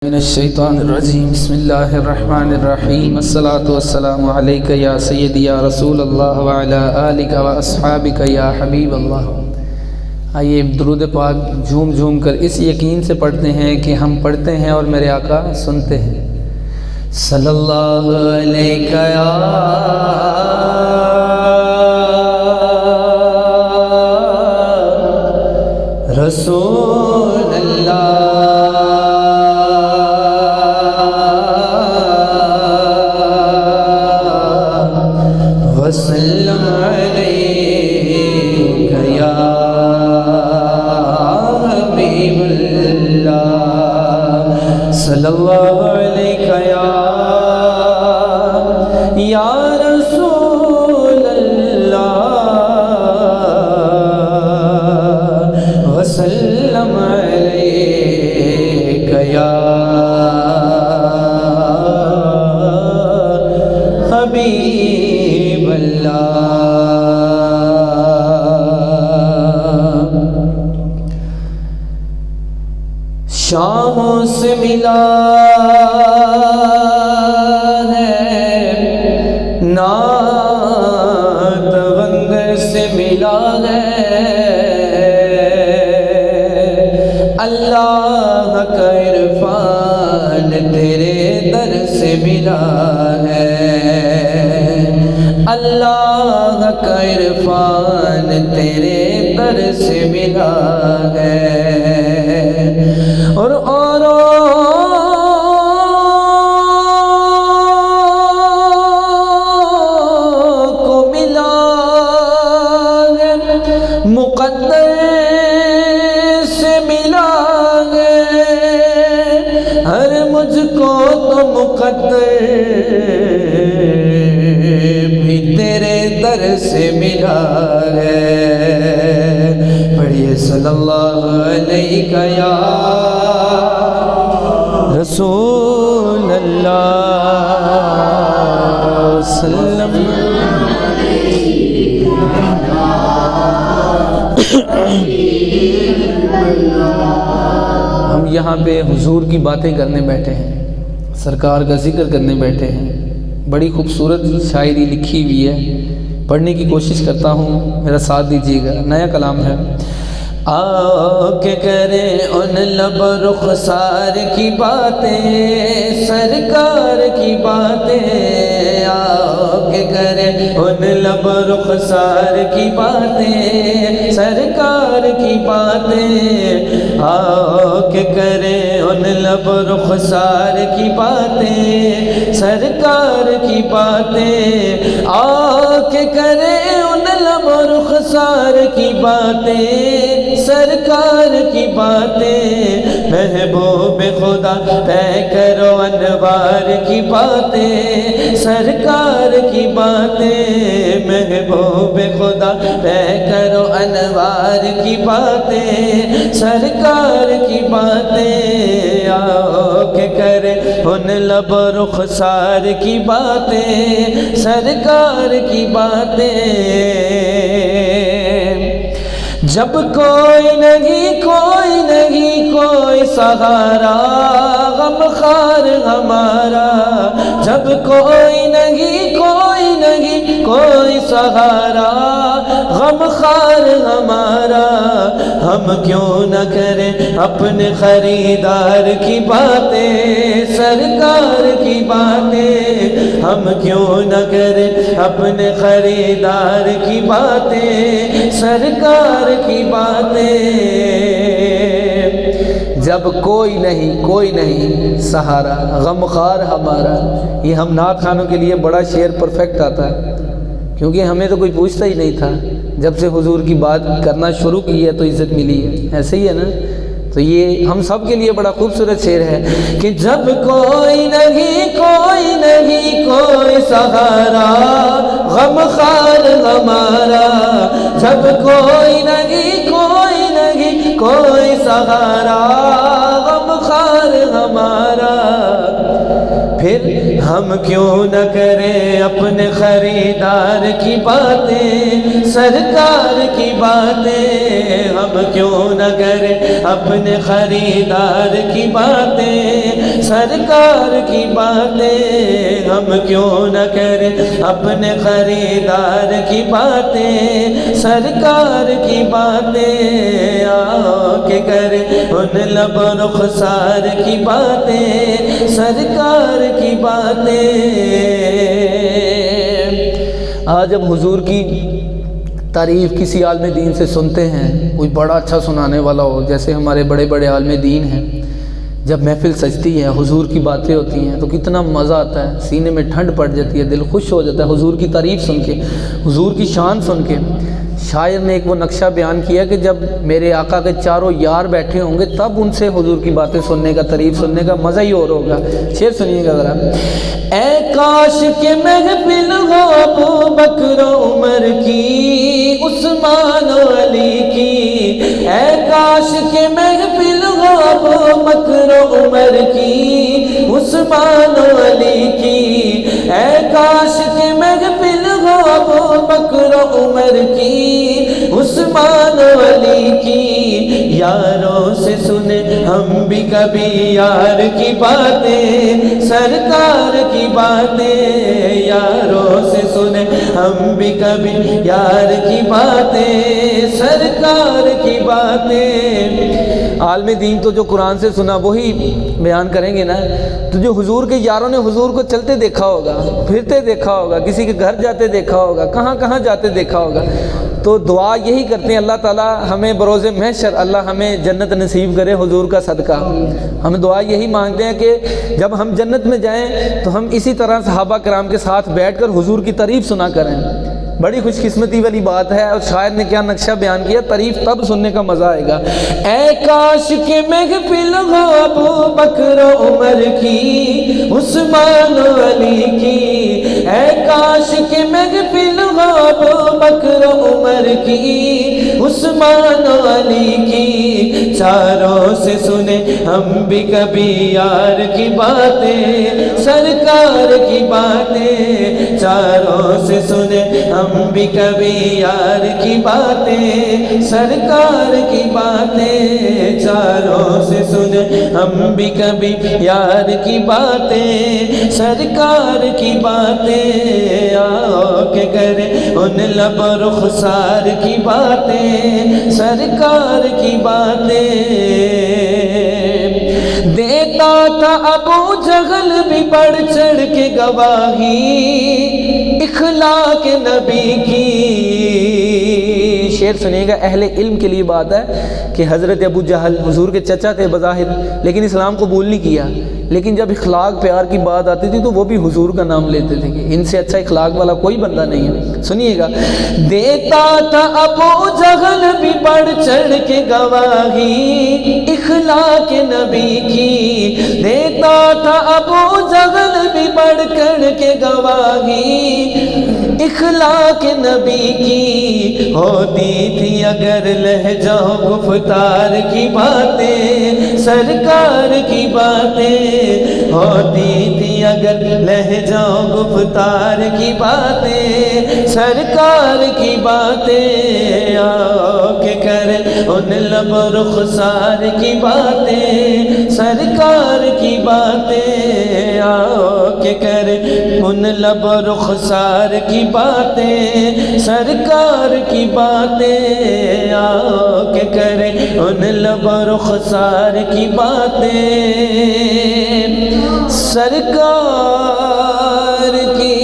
من الشیطان الرجیم بسم اللہ الرحمن الرحیم الصلاۃ والسلام علیک یا سیدی یا رسول اللہ وعلی آلک و اصحابک یا حبیب اللہ۔ آئیے درود پاک جھوم جھوم کر اس یقین سے پڑھتے ہیں کہ ہم پڑھتے ہیں اور میرے آقا سنتے ہیں۔ صلی اللہ علیہ یا رسول اللہ وسلم علیک یا حبیب اللہ۔ صلی اللہ علیک یا رسول اللہ وسلم علیک یا حبیب اللہ۔ شاہوں سے ملا ہے نعت بندے سے ملا ہے، اللہ کا عرفان تیرے در سے ملا ہے، اللہ کا عرفان تیرے در سے ملا ہے۔ اور کو ملا ہے مقدر سے ملا ہے، ہر مجھ کو تو مقدر بھی تیرے در سے ملا ہے۔ پڑھیے صلی اللہ علیہ یا رسول اللہ وسلم۔ ہم یہاں پہ حضور کی باتیں کرنے بیٹھے ہیں، سرکار کا ذکر کرنے بیٹھے ہیں۔ بڑی خوبصورت شاعری لکھی ہوئی ہے، پڑھنے کی کوشش کرتا ہوں، میرا ساتھ دیجیے گا۔ نیا کلام ہے۔ آ کے کرے ان لب رخسار کی باتیں، سرکار کی باتیں، آ کے کرے ان لب رخسار کی باتیں، سرکار کی باتیں، آ کے کرے ان لب رخسار کی باتیں، سرکار کی باتیں، آ کے کرے ان لب رخسار کی باتیں، سرکار کی باتیں، محبوب خدا طے کرو انوار کی باتیں، سرکار کی باتیں، محبوب خدا طے کرو انوار کی باتیں، سرکار کی باتیں، آؤ کہ کرے ان لب رخسار کی باتیں، سرکار کی باتیں۔ جب کوئی نہیں کوئی نہیں کوئی سہارا غم خار ہمارا، جب کوئی نہیں کوئی نہیں کوئی سہارا غم خار ہمارا، ہم کیوں نہ کریں اپنے خریدار کی باتیں، سرکار کی باتیں، ہم کیوں نہ کریں اپنے خریدار کی باتیں، سرکار کی باتیں۔ جب کوئی نہیں سہارا غم خار ہمارا، یہ ہم نعت خانوں کے لیے بڑا شعر پرفیکٹ آتا ہے، کیونکہ ہمیں تو کوئی پوچھتا ہی نہیں تھا، جب سے حضور کی بات کرنا شروع کی ہے تو عزت ملی ہے، ایسے ہی ہے نا؟ تو یہ ہم سب کے لیے بڑا خوبصورت شعر ہے کہ جب کوئی نہیں کوئی سہارا غم خار ہمارا، جب کوئی نہیں کوئی سہارا غم خار ہمارا، پھر ہم کیوں نہ کریں اپنے خریدار کی باتیں، سرکار کی باتیں، ہم کیوں نہ کریں اپنے خریدار کی باتیں، سرکار کی باتیں ہم کیوں نہ کریں، اپنے خریدار کی باتیں سرکار کی باتیں آ کے کریں، ان لب و رخسار کی باتیں سرکار کی باتیں۔ آج اب حضور کی تعریف کسی عالم دین سے سنتے ہیں، کوئی بڑا اچھا سنانے والا ہو، جیسے ہمارے بڑے بڑے عالم دین ہیں، جب محفل سجتی ہے حضور کی باتیں ہوتی ہیں تو کتنا مزہ آتا ہے، سینے میں ٹھنڈ پڑ جاتی ہے، دل خوش ہو جاتا ہے حضور کی تعریف سن کے، حضور کی شان سن کے۔ شاعر نے ایک وہ نقشہ بیان کیا کہ جب میرے آقا کے چاروں یار بیٹھے ہوں گے تب ان سے حضور کی باتیں سننے کا، تعریف سننے کا مزہ ہی اور ہوگا۔ شعر سنیے گا ذرا۔ اے کاش کہ محفل ہو ابو بکر و عمر کی، عثمان و علی کی، اے کاش کہ محفل ہو ابو بکر و عمر کی، عثمان و علی کی، اے کاش کہ محفل ہو ابو بکر و عمر کی، عثمان و علی کی، یاروں سے سنیں ہم بھی کبھی یار کی باتیں سرکار کی باتیں، یاروں سے سنیں ہم بھی کبھی یار کی باتیں سرکار کی باتیں۔ عالم دین تو جو قرآن سے سنا وہی بیان کریں گے نا، تو جو حضور کے یاروں نے حضور کو چلتے دیکھا ہوگا، پھرتے دیکھا ہوگا، کسی کے گھر جاتے دیکھا ہوگا، کہاں کہاں جاتے دیکھا ہوگا، تو دعا یہی کرتے ہیں اللہ تعالیٰ ہمیں بروز محشر اللہ ہمیں جنت نصیب کرے حضور کا صدقہ۔ ہم دعا یہی مانگتے ہیں کہ جب ہم جنت میں جائیں تو ہم اسی طرح صحابہ کرام کے ساتھ بیٹھ کر حضور کی تعریف سنا کریں۔ بڑی خوش قسمتی والی بات ہے، اور شاعر نے کیا نقشہ بیان کیا، تعریف تب سننے کا مزہ آئے گا۔ اے کاش کہ محفل ہو ابو بکر و عمر کی، عثمان و علی کی، اے کاش کہ محفل ہو ابو بکر و عمر کی، عثمان و علی کی، چاروں سے سنیں ہم بھی کبھی یار کی باتیں سرکار کی باتیں، چاروں سے سنیں ہم بھی کبھی یار کی باتیں سرکار کی باتیں، چاروں سے سنیں ہم بھی کبھی یار کی باتیں سرکار کی باتیں، آؤ کہ کریں ان لب و رخسار کی باتیں سرکار کی باتیں۔ دیتا تھا ابو جہل بھی بڑھ چڑھ کے گواہی اخلاق نبی کی۔ شعر سنیے گا، اہل علم کے لیے بات ہے کہ حضرت ابو جہل حضور کے چچا تھے بظاہر، لیکن اسلام قبول نہیں کیا، لیکن جب اخلاق پیار کی بات آتی تھی تو وہ بھی حضور کا نام لیتے تھے کہ ان سے اچھا اخلاق والا کوئی بندہ نہیں ہے۔ سنیے گا، دیتا تھا ابو جہل بھی بڑھ چڑھ کے گواہی اخلاق نبی کی، دیتا تھا ابو جہل بھی بڑھ چڑھ کے گواہی اخلاق نبی کی، ہوتی تھی اگر لہجہ گفتار کی باتیں سرکار کی باتیں، ہوتی تھی اگر لہجہ گفتار کی باتیں سرکار کی باتیں، آؤ کہ کریں ان لب و رخسار کی باتیں سرکار کی باتیں، آؤ کہ کریں ان لب و رخسار کی باتیں سرکار کی باتیں، آؤ کہ کریں ان لب و رخسار کی باتیں سرکار کی